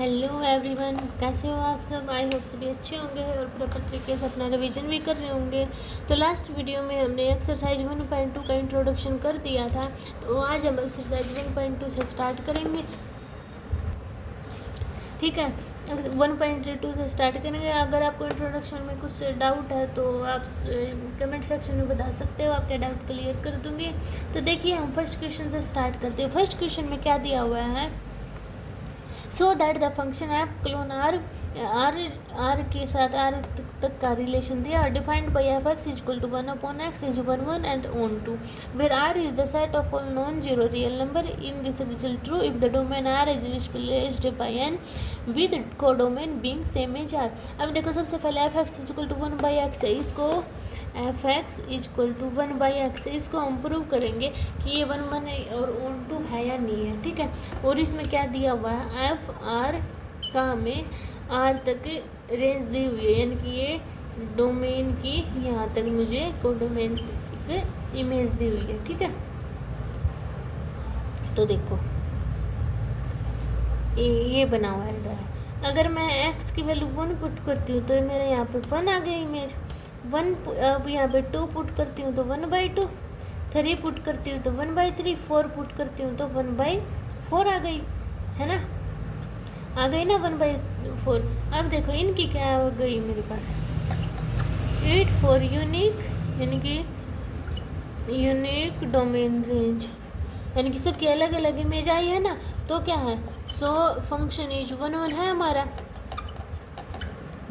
Hello everyone, कैसे हो आप सब। आई होप सभी अच्छे होंगे और प्रॉपर तरीके से अपना रिवीजन भी कर रहे होंगे। तो लास्ट वीडियो में हमने एक्सरसाइज 1.2 का इंट्रोडक्शन कर दिया था, तो आज हम एक्सरसाइज 1.2 से स्टार्ट करेंगे। ठीक है, 1.2 से स्टार्ट करेंगे। अगर आपको इंट्रोडक्शन में कुछ डाउट है तो आप कमेंट सेक्शन में बता सकते हो, आपके डाउट क्लियर कर दूँगी। तो देखिए, हम फर्स्ट क्वेश्चन से स्टार्ट करते हैं। फर्स्ट क्वेश्चन में क्या दिया हुआ है, so that the function F colon R के साथ आर तक का रिलेशन दिया, defined by F X equal to 1/x is 1 and on 2 where R is the set of all non zero real number in this result true if the domain R is replaced by N with codomain being same as R. अब देखो, सबसे पहले F X equal to 1/x है, इसको F X equal to 1/x है, इसको हम prove करेंगे कि ये 1 है और ऑन 2 है या नहीं है। ठीक है, और इसमें क्या दिया हुआ है, एफ आर का हमें आर तक रेंज दी हुई है, यानी कि ये डोमेन की यहाँ तक मुझे कोडोमेन एक इमेज दी हुई है। ठीक है, तो देखो ये बना हुआ है। अगर मैं x की वैल्यू 1 पुट करती हूँ तो मेरे यहाँ पे 1 आ गई इमेज 1। अब यहाँ पे 2 पुट करती हूँ तो 1/2, 3 पुट करती हूँ तो 1/3, 4 पुट करती हूँ तो 1/4 आ गई, है ना, आ गई ना 1/4। अब देखो इनकी क्या हो गई मेरे पास 8 4 यूनिक, यानी कि यूनिक डोमेन रेंज, यानी कि सबकी अलग अलग इमेज आई है ना। तो क्या है, सो फंक्शन इज 1 है हमारा,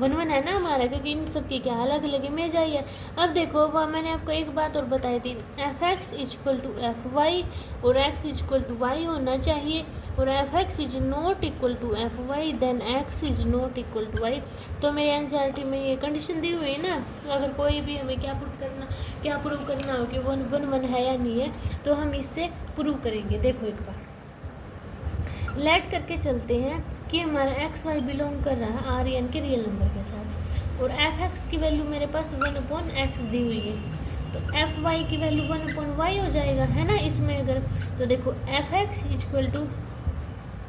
1 है ना हमारा, क्योंकि इन सब की क्या अलग अलग इमेज आई है। अब देखो, वह मैंने आपको एक बात और बताई थी, F X equal to F Y और एक्स इक्वल टू वाई होना चाहिए, और F X is not equal to F Y then X is not equal to Y. तो मेरे एनसीईआरटी में ये कंडीशन दी हुई है ना, तो अगर कोई भी हमें क्या प्रूव करना हो कि 1 है या नहीं है, तो हम इससे प्रूव करेंगे। देखो एक बार लेट करके चलते हैं कि हमारा एक्स वाई बिलोंग कर रहा है आर एन के रियल नंबर के साथ, और एफ एक्स की वैल्यू मेरे पास 1/x दी हुई है, तो एफ वाई की वैल्यू 1/y हो जाएगा, है ना। इसमें अगर तो देखो F X equal to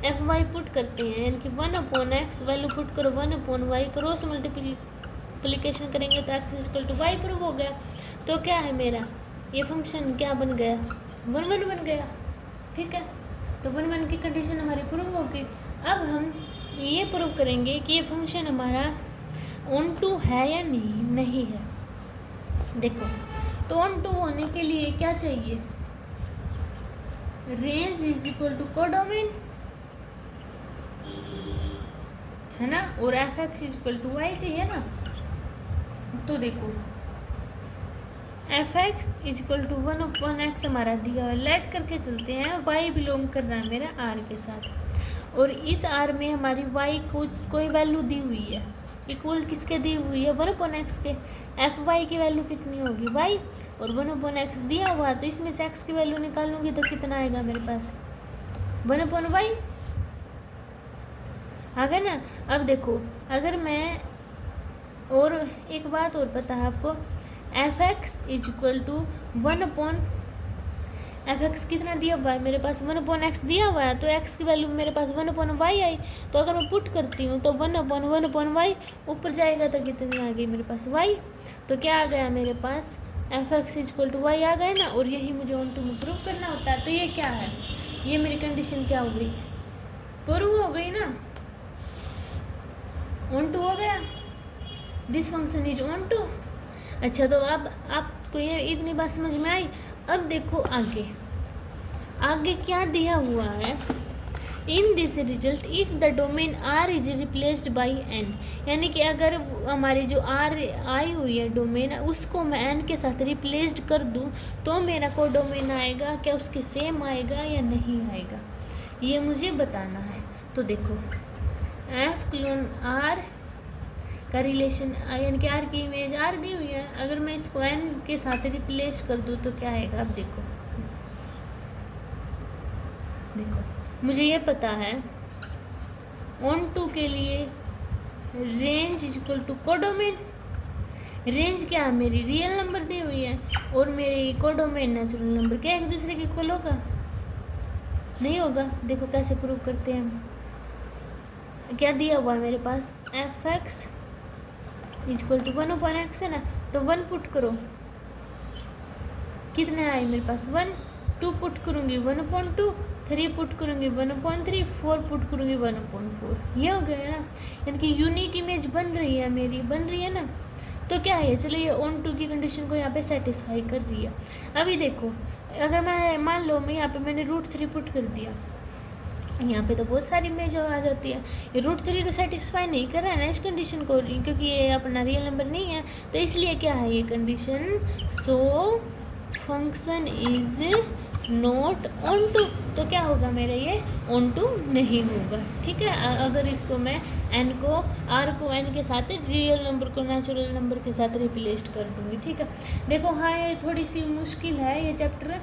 F Y put करते हैं, यानी कि 1/x वैल्यू पुट करो 1/y, क्रॉस मल्टीप्लिकेशन करेंगे तो X equal to Y prove हो गया। तो क्या है मेरा ये फंक्शन क्या बन गया, 1 बन गया। ठीक है, तो 1 की कंडीशन हमारी प्रूव होगी। अब हम ये प्रूव करेंगे कि ये फंक्शन हमारा ऑन 2 है या नहीं है। देखो, तो ऑन 2 होने के लिए क्या चाहिए, range is equal to codomain, है ना, और F X is equal to Y चाहिए ना। तो देखो F X is equal to 1/x हमारा दिया हुआ, लेट करके चलते हैं, वाई बिलोंग कर रहा है मेरा आर के साथ, और इस आर में हमारी वाई को कोई वैल्यू दी हुई है, इक्वल किसके दी हुई है, 1/x के। एफ वाई की वैल्यू कितनी होगी वाई, और 1/x दिया हुआ है, तो इसमें से एक्स की वैल्यू निकालूंगी तो कितना आएगा मेरे पास 1/y आ गया ना। अब देखो, अगर मैं और एक बात और पता है आपको, F X is equal to 1 F X कितना दिया हुआ है मेरे पास 1/x दिया हुआ है, तो एक्स की वैल्यू मेरे पास 1/y आई, तो अगर मैं पुट करती हूँ तो 1/1/y ऊपर जाएगा तो कितनी आ गई मेरे पास y। तो क्या आ गया मेरे पास F X is equal to Y आ गया ना, और यही मुझे ऑन 2 में प्रूव करना होता है। तो ये क्या है, ये मेरी कंडीशन क्या हो गई, प्रूव हो गई ना, ऑन 2 हो गया, दिस फंक्शन इज ऑन 2। अच्छा, तो अब आपको ये इतनी बात समझ में आई। अब देखो आगे क्या दिया हुआ है, in this result if the domain R is replaced by N, यानी कि अगर हमारी जो आर आई हुई है डोमेन, उसको मैं एन के साथ रिप्लेस्ड कर दूं तो मेरा को डोमेन आएगा, क्या उसके सेम आएगा या नहीं आएगा, ये मुझे बताना है। तो देखो एफ क्लोन आर का रिलेशन, यानी कि आर की इमेज आर दी हुई है, अगर मैं इसको एन के साथ रिप्लेस कर दूँ तो क्या आएगा। अब देखो मुझे ये पता है ऑन 2 के लिए range is equal to codomain, range क्या है मेरी रियल नंबर दी हुई है, और मेरी कोडोमेन नेचुरल नंबर, क्या एक दूसरे के इक्वल होगा, नहीं होगा। देखो कैसे प्रूव करते हैं हम, क्या दिया हुआ है मेरे पास, F X equal to 1/x है ना, तो 1 पुट करो, कितना आए मेरे पास 1, 2 पुट करूँगी 1/2, 3 पुट करूँगी 1/3, 4 पुट करूँगी 1/4, ये हो गया है ना, यानी कि यूनिक इमेज बन रही है मेरी, बन रही है ना। तो क्या है, चलो ये ऑन टू की कंडीशन को यहाँ पे सेटिस्फाई कर रही है। अभी देखो, अगर मैं मान लो मैं यहाँ पे मैंने √3 पुट कर दिया, यहाँ पे तो बहुत सारी इमेज आ जाती है, ये √3 तो सेटिस्फाई नहीं कर रहा है ना इस कंडीशन को, क्योंकि ये अपना रियल नंबर नहीं है, तो इसलिए क्या है ये condition, so function is not onto, तो क्या होगा मेरा ये ऑन टू नहीं होगा। ठीक है, अगर इसको मैं n को r को n के साथ रियल नंबर को नेचुरल नंबर के साथ रिप्लेस कर दूंगी। ठीक है, देखो हाँ ये थोड़ी सी मुश्किल है ये चैप्टर,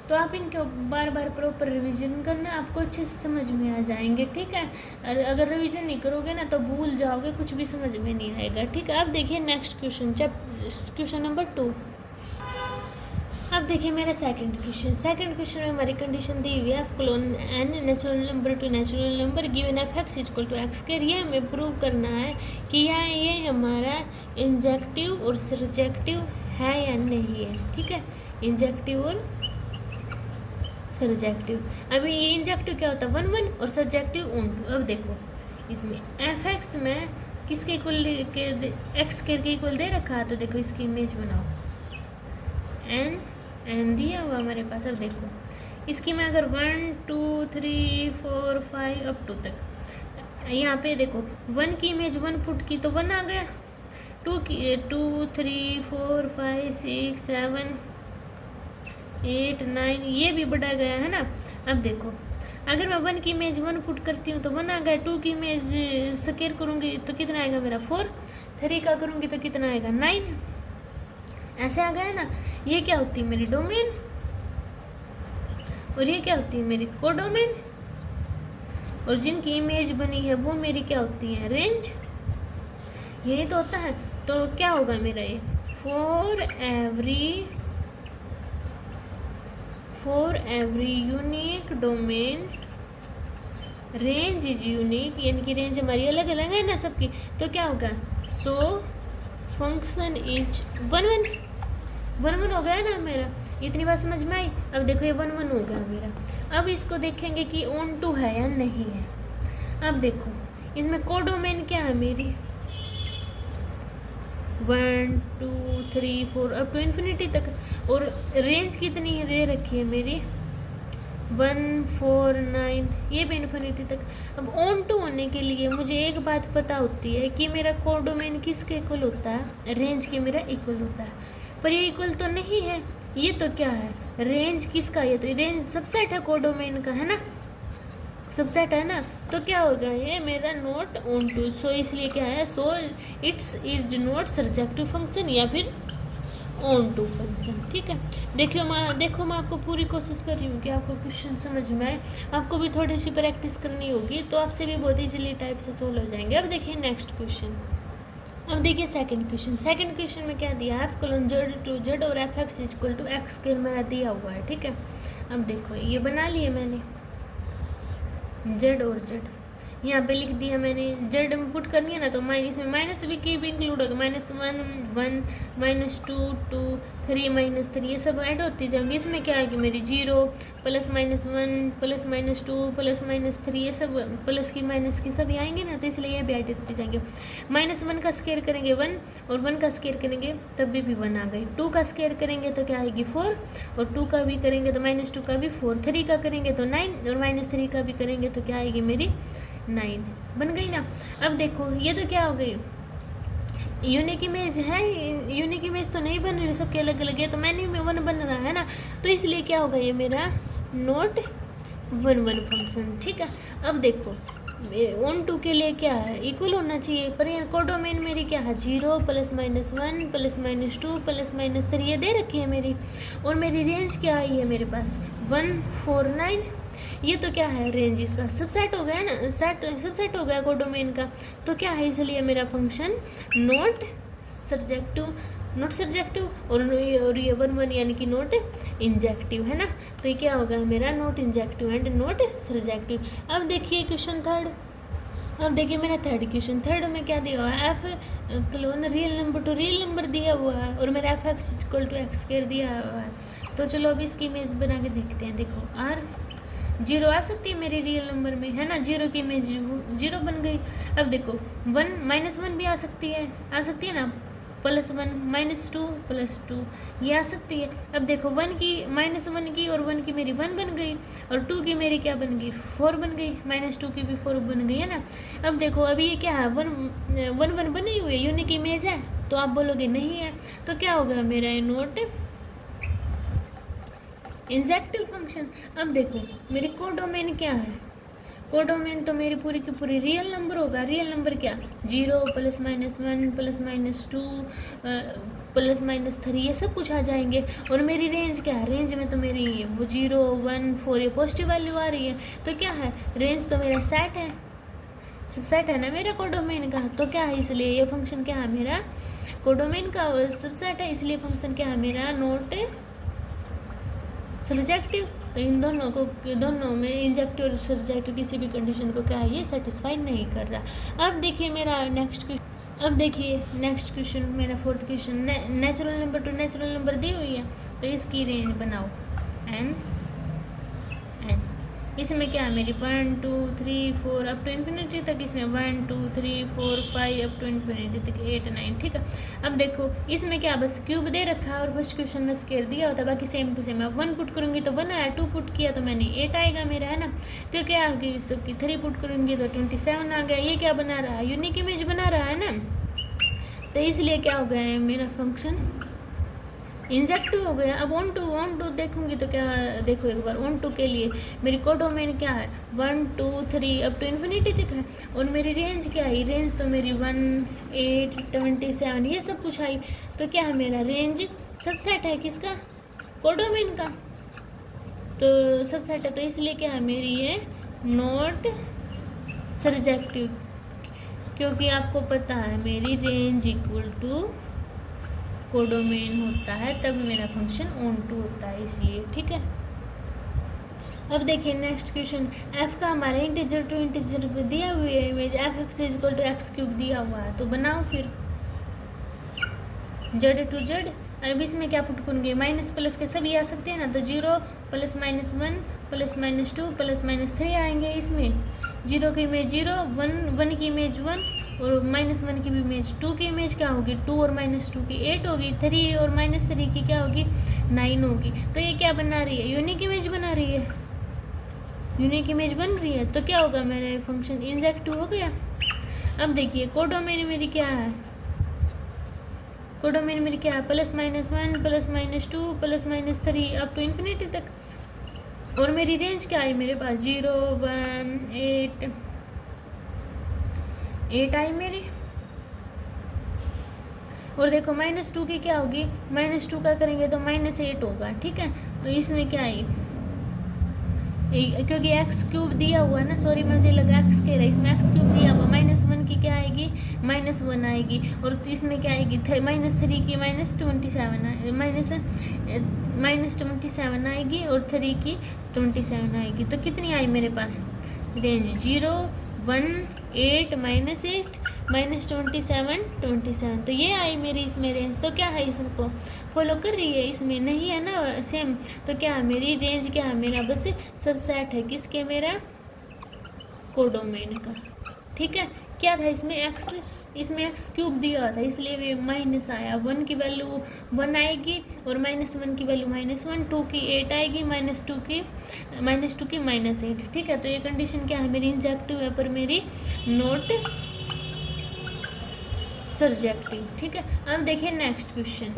तो आप इनको बार बार प्रॉपर रिवीजन करना, आपको अच्छे से समझ में आ जाएंगे। ठीक है, अगर रिवीजन नहीं करोगे ना तो भूल जाओगे, कुछ भी समझ में नहीं आएगा। ठीक है, अब देखिए नेक्स्ट क्वेश्चन, क्वेश्चन नंबर 2। अब देखिए मेरा सेकंड क्वेश्चन में हमारी कंडीशन दी हुई है, F colon N natural number to natural number given F X equal to X square. ये हमें प्रूव करना है कि ये हमारा इंजेक्टिव और सरजेक्टिव है या नहीं है। ठीक है, इंजेक्टिव और सरजेक्टिव। अभी ये इंजेक्टिव क्या होता है 1 1 और सरजेक्टिव ऑन टू। अब देखो इसमें एफ एक्स में किसके इक्वल एक्स स्क्वायर के इक्वल दे रखा है, तो देखो इसकी इमेज बनाओ, एन दिया हुआ हमारे पास। अब देखो इसकी मैं अगर 1 2 3 4 5 अप टू तक, यहाँ पे देखो 1 की इमेज 1 पुट की तो 1 आ गया, 2 की 2 3 4 5 6 7 8 9 ये भी बढ़ा गया है ना। अब देखो अगर मैं 1 की इमेज 1 पुट करती हूँ तो 1 आ गया, 2 की इमेज स्क्वायर करूँगी तो कितना आएगा मेरा 4, 3 का करूँगी तो कितना आएगा 9, ऐसे आ गया ना। ये क्या होती है मेरी डोमेन और ये क्या होती है मेरी कोडोमेन, और जिनकी इमेज बनी है वो मेरी क्या होती है रेंज, यही तो होता है। तो क्या होगा मेरा ये for every unique domain range is unique, यानी कि रेंज हमारी अलग अलग है ना सबकी, तो क्या होगा सो फंक्शन इज 1 1 हो गया ना मेरा, इतनी बात समझ में आई। अब देखो ये 1 1 हो गया मेरा। अब इसको देखेंगे कि ऑन टू है या नहीं है। अब देखो इसमें कोडोमेन क्या है मेरी 1 2 3 4 अप टू इन्फिनिटी तक, और रेंज कितनी दे रखी है मेरी 1 4 9, ये भी इन्फिनिटी तक। अब ऑन टू होने के लिए मुझे एक बात पता होती है कि मेरा कोडोमेन किसके इक्वल होता है, रेंज के मेरा इक्वल होता है, पर ये इक्वल तो नहीं है। ये तो क्या है रेंज किसका, ये तो रेंज सबसेट है कोडोमेन का, है ना, सबसेट है ना। तो क्या होगा ये मेरा नॉट ऑन टू, सो इसलिए क्या है so it's is not surjective function या फिर ऑन टू फंक्शन। ठीक है, देखो मैं आपको पूरी कोशिश कर रही हूँ कि आपको क्वेश्चन समझ में आए, आपको भी थोड़ी सी प्रैक्टिस करनी होगी तो आपसे भी बहुत ईजिली टाइप से सोल्व हो जाएंगे। अब देखिए नेक्स्ट क्वेश्चन, अब देखिए सेकंड क्वेश्चन में क्या दिया है, F colon Z to Z और F X equal to X square में दिया हुआ है। ठीक है, अब देखो ये बना लिए मैंने जेड और जेड, यहाँ पे लिख दिया मैंने, जेड में पुट करनी है ना तो इसमें माइनस भी की भी इंक्लूड होगा, -1 1 -2 2 3 -3 ये सब ऐड होती जाएंगी। इसमें क्या आएगी मेरी 0 +-1 +-2 +-3 ये सब प्लस की माइनस की सब आएंगे ना, तो इसलिए ये भी ऐड होती जाएंगे। -1 का स्क्वायर करेंगे 1 और 1 का स्क्वायर करेंगे तब भी 1 आ गई, 2 का स्क्वायर करेंगे तो क्या आएगी 4 और 2 का भी करेंगे तो -2 का भी 4, 3 का करेंगे तो 9 और -3 का भी करेंगे तो क्या आएगी मेरी 9, बन गई ना। अब देखो ये तो क्या हो गई यूनिक इमेज है, यूनिक इमेज तो नहीं बन रही, सबके अलग अलग है, तो मैंने में 1 बन रहा है ना, तो इसलिए क्या होगा ये मेरा नॉट 1 1 फंक्शन। ठीक है, अब देखो ऑन टू के लिए क्या है इक्वल होना चाहिए, पर ये कोडोमेन मेरी क्या है 0 +-1 +-2 +-3 ये दे रखी है मेरी, और मेरी रेंज क्या आई है मेरे पास 1 4 9, ये तो क्या है रेंज इसका सबसेट हो गया ना, सबसेट हो गया कोडोमेन का, तो क्या है इसलिए मेरा फंक्शन नॉट सरजेक्टिव और ये 1 1 यानी कि नॉट इंजेक्टिव है ना, तो ये क्या होगा मेरा नॉट इंजेक्टिव एंड नॉट सरजेक्टिव। अब देखिए क्वेश्चन थर्ड, अब देखिए मेरा थर्ड क्वेश्चन, थर्ड में क्या दिया हुआ है, F colon real number to real number दिया हुआ है और मेरा F X equal to X square दिया हुआ है। तो चलो अब इसकी इमेज बना के देखते हैं। देखो आर जीरो आ सकती है मेरी रियल नंबर में, है ना, जीरो की इमेज जीरो बन गई। अब देखो वन माइनस वन भी आ सकती है ना, plus one minus two plus two ये आ सकती है। अब देखो वन की माइनस वन की और वन की मेरी वन बन गई और टू की मेरी क्या बन गई, फोर बन गई, माइनस टू की भी फोर बन गई, है ना। अब देखो अभी ये क्या है, वन वन वन बनी हुई है, यूनिक इमेज है, तो आप बोलोगे नहीं है, तो क्या होगा मेरा नोट इंजेक्टिव फंक्शन। अब देखो मेरी कोडोमेन क्या है, कोडोमेन तो मेरी पूरी की पूरी रियल नंबर होगा। रियल नंबर क्या, zero plus minus one plus minus two plus minus three ये सब कुछ आ जाएंगे। और मेरी रेंज क्या है, रेंज में तो मेरी वो जीरो वन फोर ये पॉजिटिव वैल्यू आ रही है, तो क्या है रेंज तो मेरा सेट है, सब सेट है ना मेरा कोडोमेन का, तो क्या है इसलिए ये फंक्शन क्या है मेरा कोडोमेन का सब सेट है, इसलिए फंक्शन क्या है मेरा नोट सर्जेक्टिव। तो इन दोनों में इंजेक्टिव और सर्जेक्टिव किसी भी कंडीशन को क्या है ये सेटिस्फाइड नहीं कर रहा। अब देखिए मेरा नेक्स्ट क्वेश्चन मेरा fourth question, natural number to natural number दी हुई है, तो इसकी रेंज बनाओ एन। इसमें क्या है मेरी one two three four up to infinity तक, इसमें one two three four five up to infinity तक एट नाइन, ठीक है। अब देखो इसमें क्या बस क्यूब दे रखा है और फर्स्ट क्वेश्चन में स्केयर दिया होता है, बाकी सेम टू सेम। अब वन पुट करूँगी तो वन आया, टू पुट किया तो मैंने एट आएगा मेरा, है ना। तो क्या आ गई सबकी, थ्री पुट करूँगी तो 27 आ गया। ये क्या बना रहा है, यूनिक इमेज बना रहा है ना, तो इसलिए क्या हो गया है मेरा फंक्शन इंजेक्टिव हो गया। अब ऑन टू देखूंगी तो क्या, देखो एक बार ऑन टू के लिए मेरी कोडोमेन क्या है, one two three up to infinity तक है, और मेरी रेंज क्या है, रेंज तो मेरी 1 8 27 ये सब कुछ आई, तो क्या है मेरा रेंज सबसेट है किसका, कोडोमेन का, तो सबसेट है, तो इसलिए क्या है मेरी ये नॉट सर्जेक्टिव, क्योंकि आपको पता है मेरी रेंज इक्वल टू कोडोमेन होता है, तब मेरा फंक्शन ऑन टू होता है, इसलिए ठीक है। अब देखिए नेक्स्ट क्वेश्चन, एफ का हमारा इंटीजर टू इंटीजर दिया हुआ है image, F X equal to X cube दिया हुआ है, तो बनाओ फिर जेड टू जेड। अब इसमें क्या पुट करूँगी, माइनस प्लस के सभी आ सकते हैं ना, तो zero plus minus one plus minus two plus minus three आएंगे। इसमें जीरो की इमेज जीरो, वन की इमेज वन, और माइनस वन की भी इमेज, टू की इमेज क्या होगी, टू और माइनस टू की एट होगी, थ्री और माइनस थ्री की क्या होगी 9 होगी। तो ये क्या बना रही है, यूनिक इमेज बना रही है, यूनिक इमेज बन रही है, तो क्या होगा मेरा फंक्शन इंजेक्टिव हो गया। अब देखिए कोडोमेन मेरी क्या है, कोडोमेन मेरी क्या है, plus minus one plus minus two plus minus three up to infinity तक, और मेरी रेंज क्या है मेरे पास 0 1 8 आई मेरी। और देखो माइनस टू की क्या होगी, माइनस टू का करेंगे तो -8 होगा, ठीक है। तो इसमें क्या आई, क्योंकि एक्स क्यूब दिया हुआ है ना, सॉरी मुझे लगा एक्स कह रहा है, इसमें एक्स क्यूब दिया हुआ, -1 की क्या आएगी -1 आएगी, और इसमें क्या आएगी -3 की -27 आएगी, और 3 की 27 आएगी। तो कितनी आई मेरे पास रेंज 0 1 8 -8 -27 तो ये आई मेरी इसमें रेंज। तो क्या है इसको फॉलो कर रही है, इसमें नहीं है ना सेम, तो क्या है मेरी रेंज क्या है मेरा बस सबसेट है किसके, मेरा कोडोमेन का, ठीक है। क्या था इसमें एक्स क्यूब दिया हुआ था, इसलिए वे माइनस आया, 1 की वैल्यू 1 आएगी और -1 की वैल्यू -1, 2 की 8 आएगी, -2 की -8, ठीक है। तो ये कंडीशन क्या है मेरी इंजेक्टिव है पर मेरी नॉट सर्जेक्टिव, ठीक है। अब देखिए नेक्स्ट क्वेश्चन,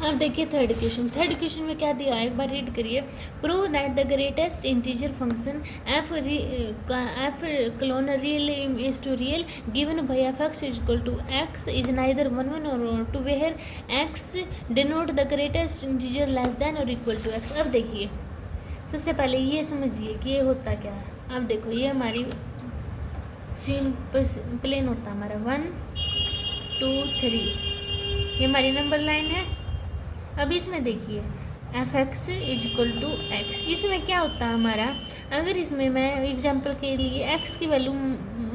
अब देखिए थर्ड क्वेश्चन में क्या दिया है एक बार रीड करिए। Prove that the greatest integer function F colon real is to real given by F X equal to X is neither 1 1 और 2 where X denote the greatest integer less than और equal to X. अब देखिए सबसे पहले ये समझिए कि ये होता क्या है। अब देखो ये हमारी प्लेन होता है हमारा 1 2 3, ये हमारी नंबर लाइन है। अब इसमें देखिए F X is equal to X. इसमें क्या होता है हमारा, अगर इसमें मैं एग्जांपल के लिए एक्स की वैल्यू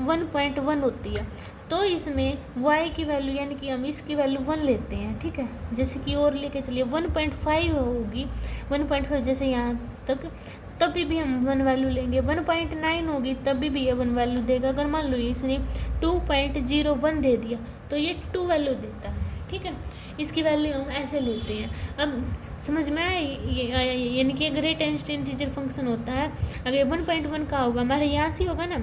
1.1 होती है तो इसमें y की वैल्यू यानी कि हम इसकी वैल्यू 1 लेते हैं, ठीक है। जैसे कि और लेके चलिए 1.5 होगी, 1.5 जैसे यहाँ तक, तभी भी हम 1 वैल्यू लेंगे। 1.9 होगी तभी भी ये 1 वैल्यू देगा। अगर मान लो इसने 2.01 दे दिया तो ये 2 वैल्यू देता है, ठीक है। इसकी वैल्यू हम ऐसे लेते हैं। अब समझ में आए, यानी कि ग्रेटेस्ट इंटीजर फंक्शन होता है। अगर 1.1 का होगा हमारे यहाँ से होगा ना,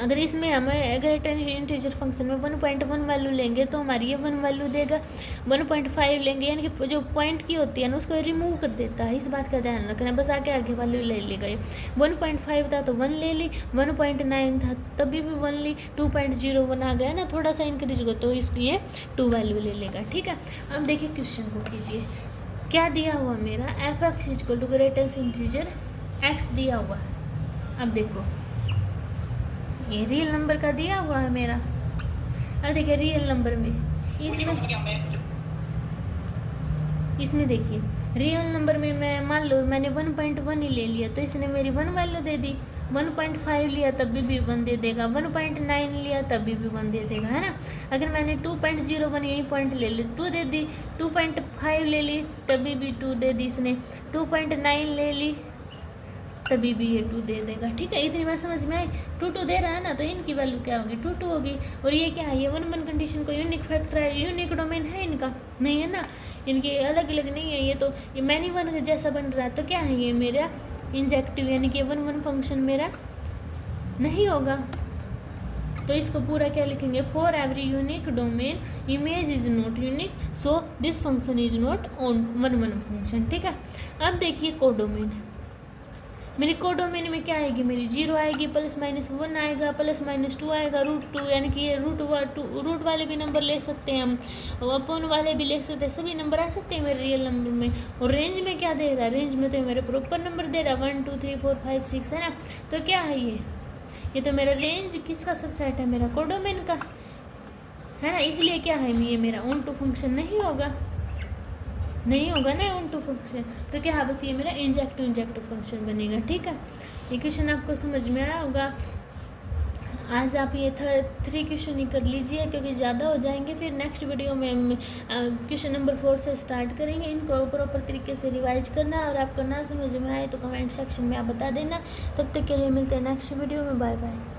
अगर इसमें हमें ग्रेटेस्ट इंटीजर फंक्शन में 1.1 वैल्यू लेंगे तो हमारी ये 1 वैल्यू देगा। 1.5 लेंगे यानी कि जो पॉइंट की होती है ना उसको रिमूव कर देता है। इस बात का ध्यान रखना, बस आगे आगे वैल्यू ले लेगा। ये 1.5 था तो 1 ले ली, 1.9 था तभी भी 1 ली, 2.01 आ गया ना, थोड़ा सा इंक्रीज होगा तो इसको ये 2 वैल्यू ले लेगा, ठीक है। अब देखिए क्वेश्चन को कीजिए, क्या दिया हुआ मेरा F X equal to greatest integer X दिया हुआ है। अब देखो ये रियल नंबर का दिया हुआ है मेरा। अब देखिए रियल नंबर में इसमें देखिए रियल नंबर में मैं मान लो मैंने 1.1 ही ले लिया तो इसने मेरी 1 वैल्यू दे दी। 1.5 लिया तभी भी 1 दे देगा, 1.9 लिया तभी भी 1 दे देगा, है ना। अगर मैंने 2.01 यही पॉइंट ले ली 2 दे दी, 2.5 ले ली तभी भी 2 दे दी इसने, 2.9 ले ली तभी भी ये 2 दे देगा, ठीक है। इतनी बात समझ में आई। 2 दे रहा है ना तो इनकी वैल्यू क्या होगी, 2 होगी। और ये क्या है, ये 1 कंडीशन को यूनिक फैक्टर है, यूनिक डोमेन है इनका, नहीं है ना, इनके अलग अलग नहीं है। ये तो ये मैनी 1 जैसा बन रहा है तो क्या है ये मेरा इंजेक्टिव, यानी कि 1 फंक्शन मेरा नहीं होगा। तो इसको पूरा क्या लिखेंगे, for every unique domain image is not unique so this function is not on 1 function, ठीक है। अब देखिए कोडोमेन, मेरी कोडोमेन में क्या आएगी, मेरी 0 आएगी, ±1 आएगा, ±2 आएगा, √2 यानी कि ये रूट वाले भी नंबर ले सकते हैं हम, अपॉन वाले भी ले सकते हैं, सभी नंबर आ सकते हैं मेरे रियल नंबर में। और रेंज में क्या दे रहा है, रेंज में तो मेरे प्रॉपर नंबर दे रहा है 1 2 3 4 5 6, है ना। तो क्या है ये तो मेरा रेंज किसका सबसेट है, मेरा कोडोमेन का, है ना। इसलिए क्या है ये मेरा ऑन टू फंक्शन नहीं होगा ना ऑन टू फंक्शन, तो क्या है बस ये मेरा इंजेक्टिव फंक्शन बनेगा, ठीक है। ये क्वेश्चन आपको समझ में आया होगा। आज आप ये 3 क्वेश्चन ही कर लीजिए क्योंकि ज़्यादा हो जाएंगे। फिर नेक्स्ट वीडियो में हम क्वेश्चन नंबर 4 से स्टार्ट करेंगे। इनको प्रॉपर तरीके से रिवाइज करना है और आपको ना समझ में आए तो कमेंट सेक्शन में आप बता देना। तब तक के लिए मिलते हैं नेक्स्ट वीडियो में, बाय बाय।